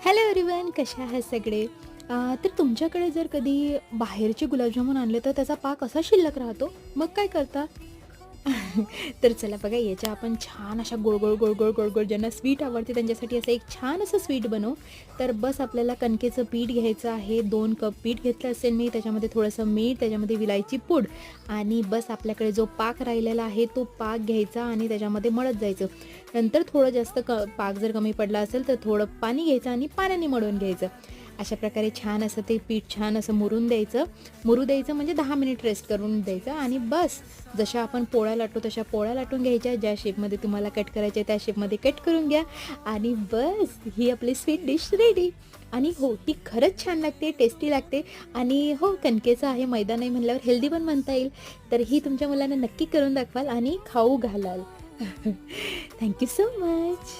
Hello everyone, कशा आहात सगळे? तर तुमच्याकडे जर कधी बाहेरचे गुलाबजामुन आणले तर त्याचा पाक असा शिल्लक राहतो, मग काय करता? तर चला बघा, याच्या आपण छान अशा गोड गोड गोड गोड गोड गोड ज्यांना स्वीट आवडते त्यांच्यासाठी असं एक छान असं स्वीट बनवू. तर बस आपल्याला कणकेचं पीठ घ्यायचं आहे. 2 कप पीठ घेतलं असेल मी, त्याच्यामध्ये थोडंसं मीठ, त्याच्यामध्ये विलायची पूड आणि बस आपल्याकडे जो पाक राहिलेला आहे तो पाक घ्यायचा आणि त्याच्यामध्ये मळत जायचं. नंतर थोडं जास्त पाक जर कमी पडला असेल तर थोडं पाणी घ्यायचं आणि पाण्याने मळून घ्यायचं. अशा प्रकारे छान असं ते पीठ छान असं मुरून द्यायचं. मुरू द्यायचं म्हणजे 10 मिनिट रेस्ट करून द्यायचं आणि बस जशा आपण पोळ्या लाटतो तशा पोळ्या लाटून घ्यायच्या. ज्या शेपमध्ये तुम्हाला कट करायच्या त्या शेपमध्ये कट करून घ्या आणि बस ही आपली स्वीट डिश रेडी. आणि हो, ही खरंच छान लागते, टेस्टी लागते आणि हो, कणकेचं आहे, मैदा नाही म्हणल्यावर हेल्दी पण म्हणता येईल. तर ही तुमच्या मुलांना नक्की करून दाखवाल आणि खाऊ घालाल. Thank you so much.